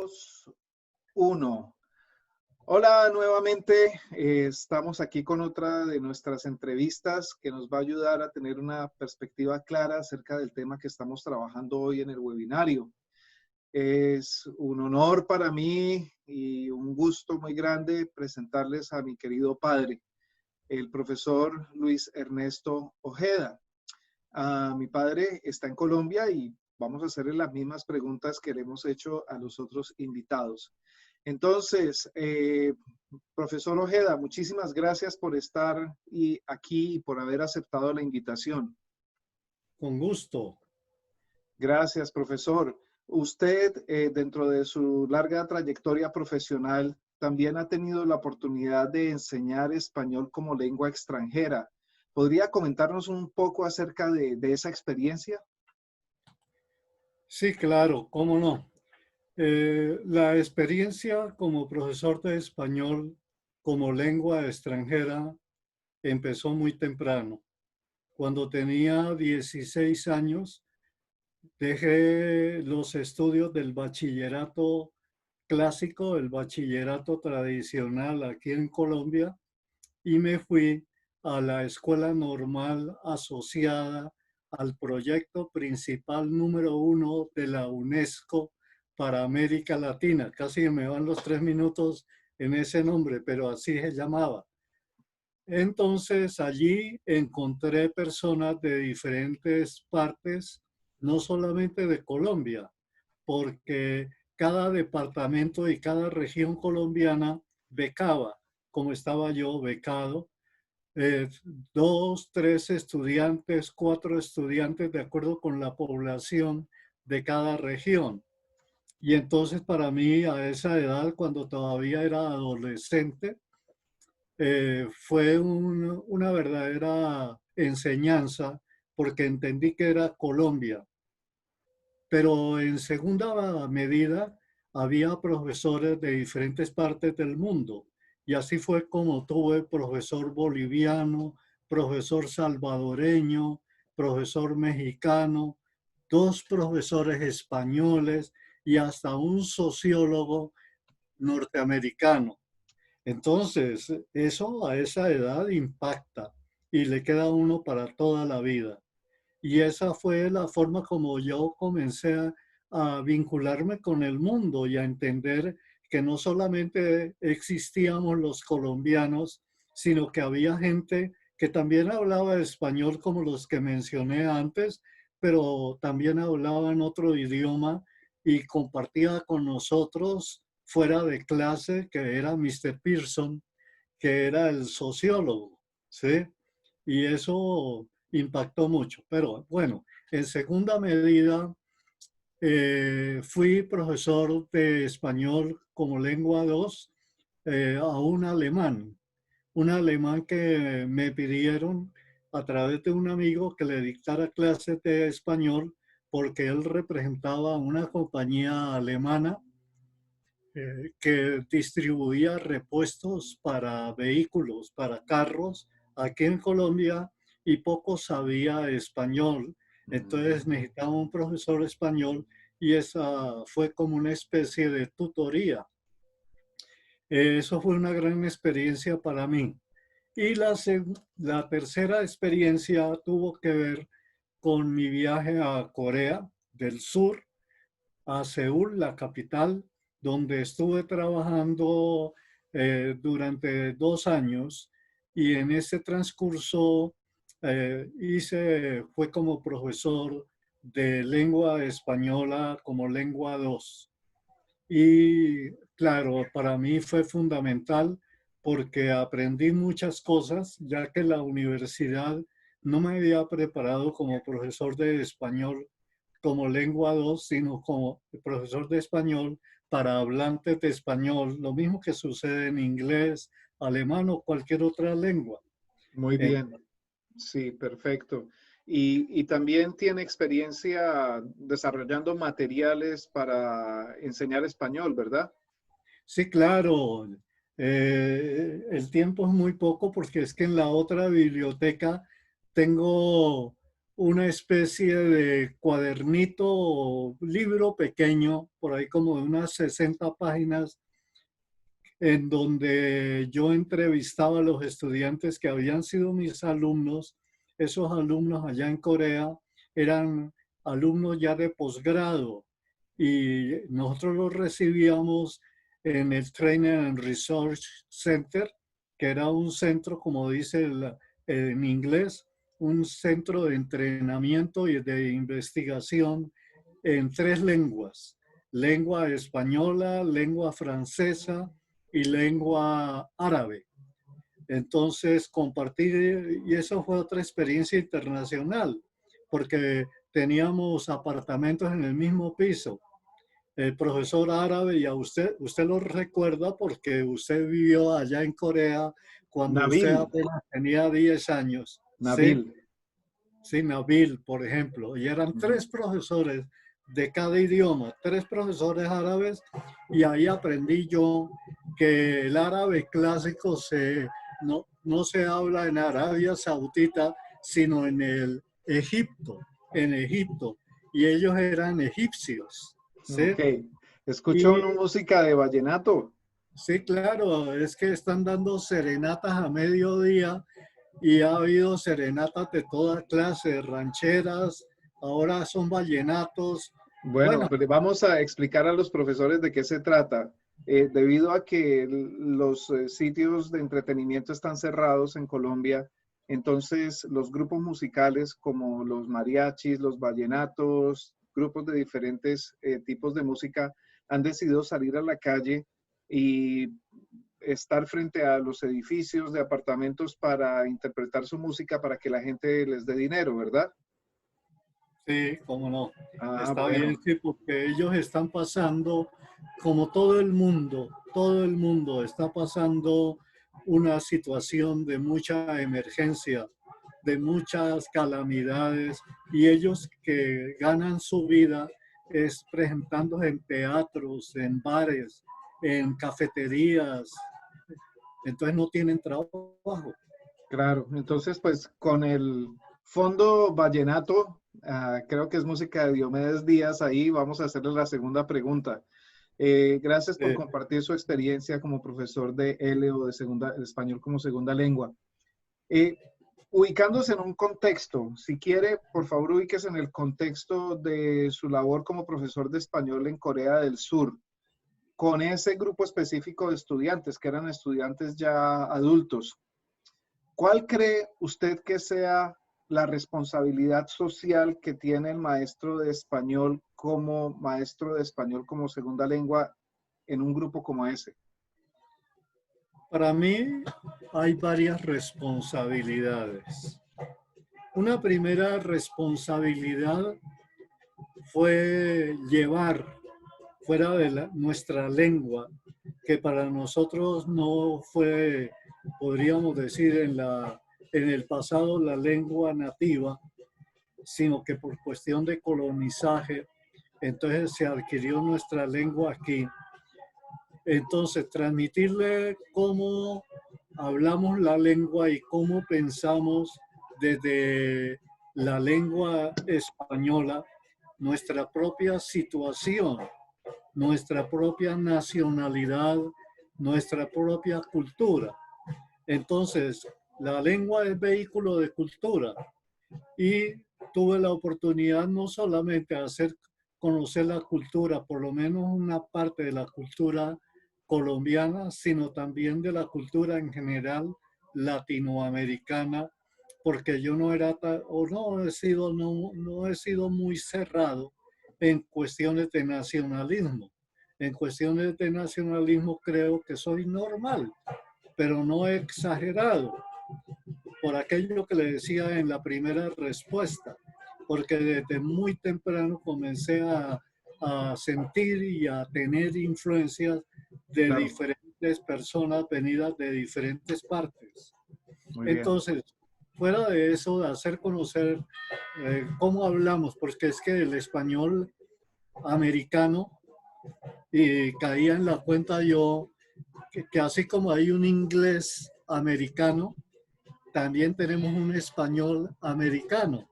Dos, uno. Hola nuevamente, estamos aquí con otra de nuestras entrevistas que nos va a ayudar a tener una perspectiva clara acerca del tema que estamos trabajando hoy en el webinario. Es un honor para mí y un gusto muy grande presentarles a mi querido padre, el profesor Luis Ernesto Ojeda. Mi padre está en Colombia y vamos a hacerle las mismas preguntas que le hemos hecho a los otros invitados. Entonces, profesor Ojeda, muchísimas gracias por estar aquí y por haber aceptado la invitación. Con gusto. Gracias, profesor. Usted, dentro de su larga trayectoria profesional, también ha tenido la oportunidad de enseñar español como lengua extranjera. ¿Podría comentarnos un poco acerca de esa experiencia? Sí, claro, cómo no. La experiencia como profesor de español como lengua extranjera empezó muy temprano. Cuando tenía 16 años, dejé los estudios del bachillerato clásico, el bachillerato tradicional aquí en Colombia, y me fui a la escuela normal asociada al proyecto principal número 1 de la UNESCO para América Latina. Casi me van los 3 minutos en ese nombre, pero así se llamaba. Entonces allí encontré personas de diferentes partes, no solamente de Colombia, porque cada departamento y cada región colombiana becaba, como estaba yo becado, eh, 2, 3 estudiantes, 4 estudiantes, de acuerdo con la población de cada región. Y entonces para mí a esa edad, cuando todavía era adolescente, fue una verdadera enseñanza porque entendí que era Colombia. Pero en segunda medida había profesores de diferentes partes del mundo. Y así fue como tuve profesor boliviano, profesor salvadoreño, profesor mexicano, 2 profesores españoles y hasta un sociólogo norteamericano. Entonces, eso a esa edad impacta y le queda a uno para toda la vida. Y esa fue la forma como yo comencé a vincularme con el mundo y a entender que no solamente existíamos los colombianos, sino que había gente que también hablaba español como los que mencioné antes, pero también hablaban otro idioma y compartía con nosotros fuera de clase, que era Mr. Pearson, que era el sociólogo, ¿sí? Y eso impactó mucho. Pero bueno, en segunda medida, fui profesor de español como lengua 2 a un alemán que me pidieron a través de un amigo que le dictara clases de español porque él representaba una compañía alemana que distribuía repuestos para vehículos, para carros aquí en Colombia y poco sabía español. Entonces necesitaba un profesor español y esa fue como una especie de tutoría. Eso fue una gran experiencia para mí. Y la tercera experiencia tuvo que ver con mi viaje a Corea del Sur, a Seúl, la capital, donde estuve trabajando durante 2 años y en ese transcurso fue como profesor de lengua española como lengua 2. Y claro, para mí fue fundamental porque aprendí muchas cosas, ya que la universidad no me había preparado como profesor de español como lengua 2, sino como profesor de español para hablantes de español, lo mismo que sucede en inglés, alemán o cualquier otra lengua. Muy bien, sí, perfecto. Y también tiene experiencia desarrollando materiales para enseñar español, ¿verdad? Sí, claro. El tiempo es muy poco porque es que en la otra biblioteca tengo una especie de cuadernito o libro pequeño, por ahí como de unas 60 páginas, en donde yo entrevistaba a los estudiantes que habían sido mis alumnos. Esos alumnos allá en Corea eran alumnos ya de posgrado y nosotros los recibíamos en el Training and Research Center, que era un centro, como dice en inglés, un centro de entrenamiento y de investigación en 3 lenguas: lengua española, lengua francesa y lengua árabe. Entonces compartir, y eso fue otra experiencia internacional, porque teníamos apartamentos en el mismo piso. El profesor árabe, y a usted lo recuerda porque usted vivió allá en Corea cuando usted Nabil, apenas tenía 10 años, ¿sí? Nabil. Sí, Nabil, por ejemplo, y eran Ujú. 3 profesores de cada idioma, 3 profesores árabes, y ahí aprendí yo que el árabe clásico no se habla en Arabia Saudita, sino en Egipto, y ellos eran egipcios, ¿sí? Ok. ¿Escucha Y una música de vallenato? sí, claro, es que están dando serenatas a mediodía y ha habido serenatas de toda clase, rancheras, ahora son vallenatos. Bueno, Bueno, pues vamos a explicar a los profesores de qué se trata. Debido a que los sitios de entretenimiento están cerrados en Colombia, entonces los grupos musicales como los mariachis, los vallenatos, grupos de diferentes tipos de música han decidido salir a la calle y estar frente a los edificios de apartamentos para interpretar su música para que la gente les dé dinero, ¿verdad? sí, cómo no. Ah, Está bien, bueno, sí, porque ellos están pasando, como todo el mundo está pasando una situación de mucha emergencia, de muchas calamidades, y ellos que ganan su vida es presentándose en teatros, en bares, en cafeterías, entonces no tienen trabajo. claro. Entonces, pues con el fondo vallenato, creo que es música de Diomedes Díaz, ahí vamos a hacerle la segunda pregunta. Gracias por Eh, compartir su experiencia como profesor de L o de español como segunda lengua. Eh, Ubicándose en un contexto, si quiere, por favor, ubíquese en el contexto de su labor como profesor de español en Corea del Sur, con ese grupo específico de estudiantes, que eran estudiantes ya adultos. ¿Cuál cree usted que sea la responsabilidad social que tiene el maestro de español como maestro de español como segunda lengua en un grupo como ese? para mí hay varias responsabilidades. Una primera responsabilidad fue llevar fuera de nuestra lengua, que para nosotros no fue, podríamos decir, en el pasado la lengua nativa, sino que por cuestión de colonizaje, entonces se adquirió nuestra lengua aquí. Entonces, transmitirle cómo hablamos la lengua y cómo pensamos desde la lengua española, nuestra propia situación, nuestra propia nacionalidad, nuestra propia cultura. Entonces, la lengua es vehículo de cultura y tuve la oportunidad no solamente de hacer conocer la cultura, por lo menos una parte de la cultura colombiana, sino también de la cultura en general latinoamericana, porque yo no era o no he sido muy cerrado en cuestiones de nacionalismo. En cuestiones de nacionalismo creo que soy normal, pero no exagerado, por aquello que le decía en la primera respuesta, porque desde muy temprano comencé a sentir y a tener influencias de Claro, diferentes personas venidas de diferentes partes. muy bien. Entonces, fuera de eso, de hacer conocer cómo hablamos, porque es que el español americano, y caía en la cuenta yo, que así como hay un inglés americano, también tenemos un español americano.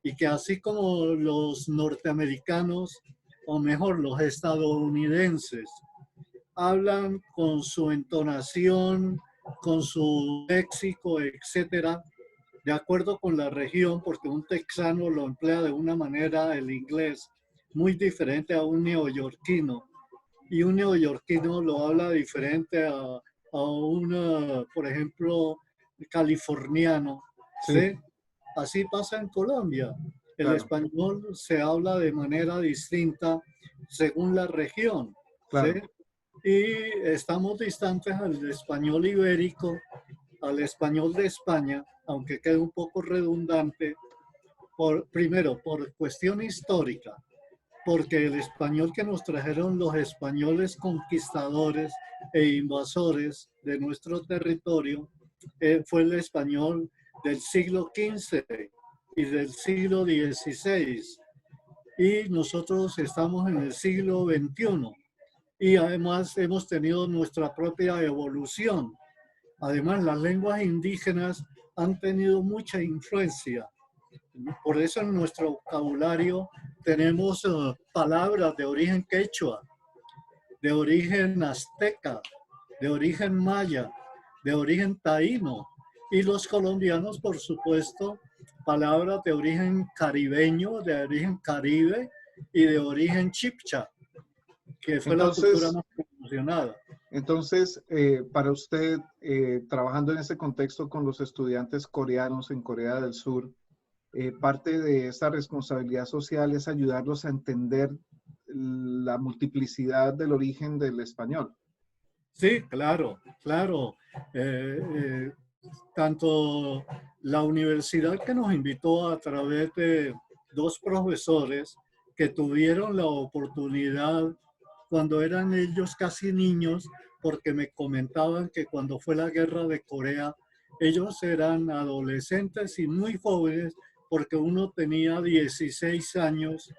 y que así como los norteamericanos, o mejor, los estadounidenses, hablan con su entonación, con su léxico, etcétera, de acuerdo con la región, porque un texano lo emplea de una manera el inglés muy diferente a un neoyorquino, y un neoyorquino lo habla diferente a un, por ejemplo, californiano, Sí, ¿sí? Así pasa en Colombia. El claro, español se habla de manera distinta según la región, ¿sí? claro. Y estamos distantes al español ibérico, al español de España, aunque quede un poco redundante, primero por cuestión histórica, porque el español que nos trajeron los españoles conquistadores e invasores de nuestro territorio fue el español del siglo XV y del siglo XVI. Y nosotros estamos en el siglo XXI. Y además hemos tenido nuestra propia evolución. Además, las lenguas indígenas han tenido mucha influencia. Por eso en nuestro vocabulario tenemos palabras de origen quechua, de origen azteca, de origen maya, de origen taíno. Y los colombianos, por supuesto, palabras de origen caribeño, de origen caribe y de origen chipcha, que fue la cultura Entonces, más promocionada. para usted, trabajando en ese contexto con los estudiantes coreanos en Corea del Sur, parte de esa responsabilidad social es ayudarlos a entender la multiplicidad del origen del español. Sí, claro, claro. Eh, eh, Tanto la universidad que nos invitó a través de dos profesores que tuvieron la oportunidad cuando eran ellos casi niños, porque me comentaban que cuando fue la guerra de Corea, ellos eran adolescentes y muy jóvenes, porque uno tenía 16 años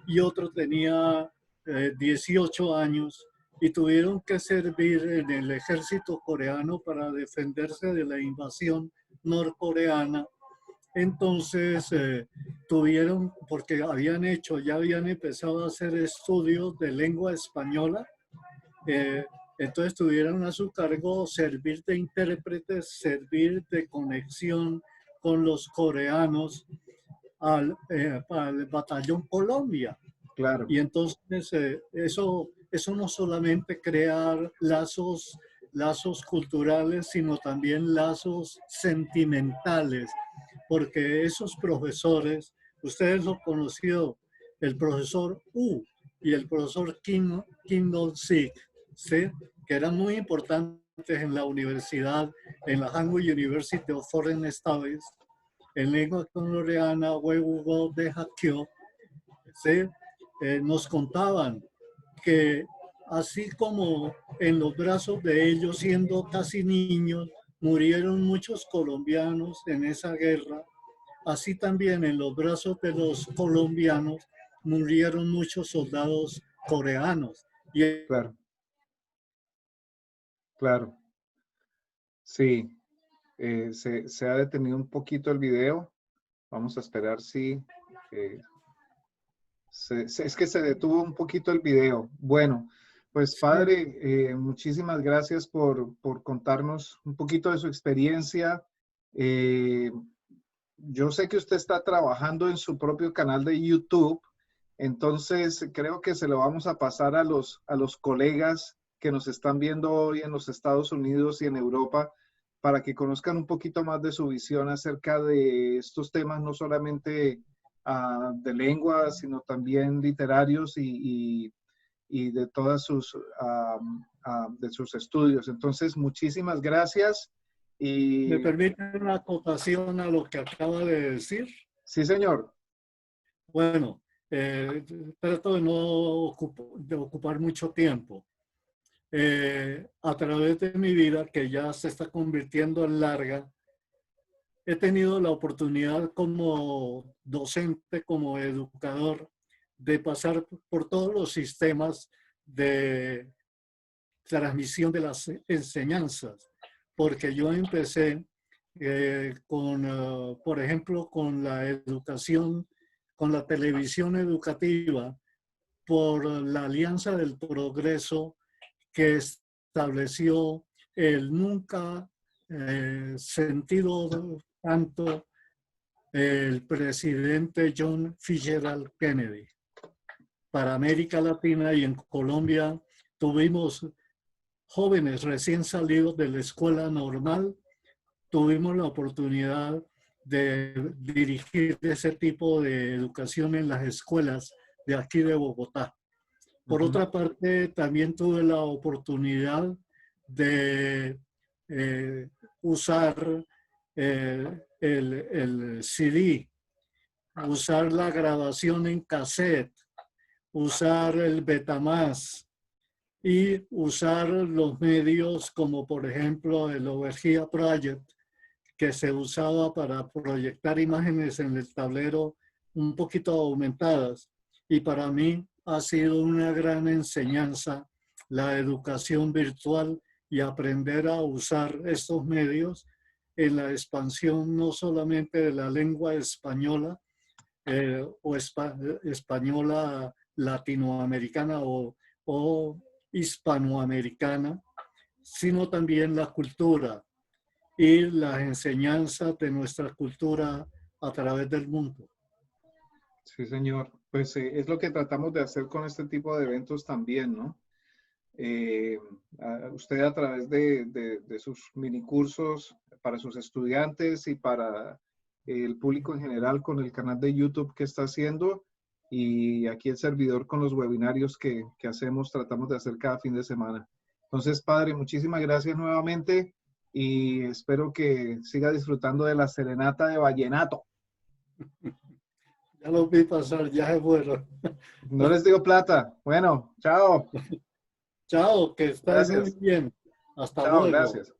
y otro tenía 18 años y tuvieron que servir en el ejército coreano para defenderse de la invasión norcoreana. Entonces tuvieron, porque ya habían empezado a hacer estudios de lengua española, eh, entonces tuvieron a su cargo servir de intérpretes, servir de conexión con los coreanos al batallón Colombia. Claro, Y entonces eso no solamente crear lazos culturales, sino también lazos sentimentales, porque esos profesores, ustedes lo conocido, el profesor U y el profesor Kim Dong-sik, ¿sí? Que eran muy importantes en la universidad, en la Hangul University of Foreign Studies, en lengua coreana, Weiwugo de Hakkyo, ¿sí? Nos contaban que así como en los brazos de ellos, siendo casi niños, murieron muchos colombianos en esa guerra, así también en los brazos de los colombianos murieron muchos soldados coreanos. Y claro, claro. Sí, se ha detenido un poquito el video. Vamos a esperar si... eh, es que se detuvo un poquito el video. Bueno, pues sí, padre, muchísimas gracias por contarnos un poquito de su experiencia. Eh, yo sé que usted está trabajando en su propio canal de YouTube, entonces creo que se lo vamos a pasar a los colegas que nos están viendo hoy en los Estados Unidos y en Europa para que conozcan un poquito más de su visión acerca de estos temas, no solamente de lengua, sino también literarios y de todas sus, de sus estudios. Entonces, muchísimas gracias me y permite una acotación a lo que acaba de decir. sí, señor. Bueno, trato de no de ocupar mucho tiempo. A través de mi vida, que ya se está convirtiendo en larga, he tenido la oportunidad como docente, como educador, de pasar por todos los sistemas de transmisión de las enseñanzas, porque yo empecé por ejemplo, con la educación, con la televisión educativa, por la Alianza del Progreso que estableció el nunca sentido tanto el presidente John Fitzgerald Kennedy. Para América Latina y en Colombia tuvimos jóvenes recién salidos de la escuela normal, tuvimos la oportunidad de dirigir ese tipo de educación en las escuelas de aquí de Bogotá. Por otra parte, también tuve la oportunidad de usar el CD, usar la grabación en cassette, usar el Betamax y usar los medios como por ejemplo el Overhead Project, que se usaba para proyectar imágenes en el tablero un poquito aumentadas. Y para mí ha sido una gran enseñanza la educación virtual y aprender a usar estos medios en la expansión no solamente de la lengua española o española latinoamericana o hispanoamericana, sino también la cultura y las enseñanzas de nuestra cultura a través del mundo. Sí, señor. Pues es lo que tratamos de hacer con este tipo de eventos también, ¿no? Usted a través de sus minicursos para sus estudiantes y para el público en general con el canal de YouTube que está haciendo y aquí el servidor con los webinarios que hacemos, tratamos de hacer cada fin de semana. Entonces, padre, muchísimas gracias nuevamente y espero que siga disfrutando de la serenata de vallenato. Ya los vi pasar, ya se fueron. No les digo plata. Bueno, chao. Chao, que estés muy Gracias. bien. Hasta Chao, luego. gracias.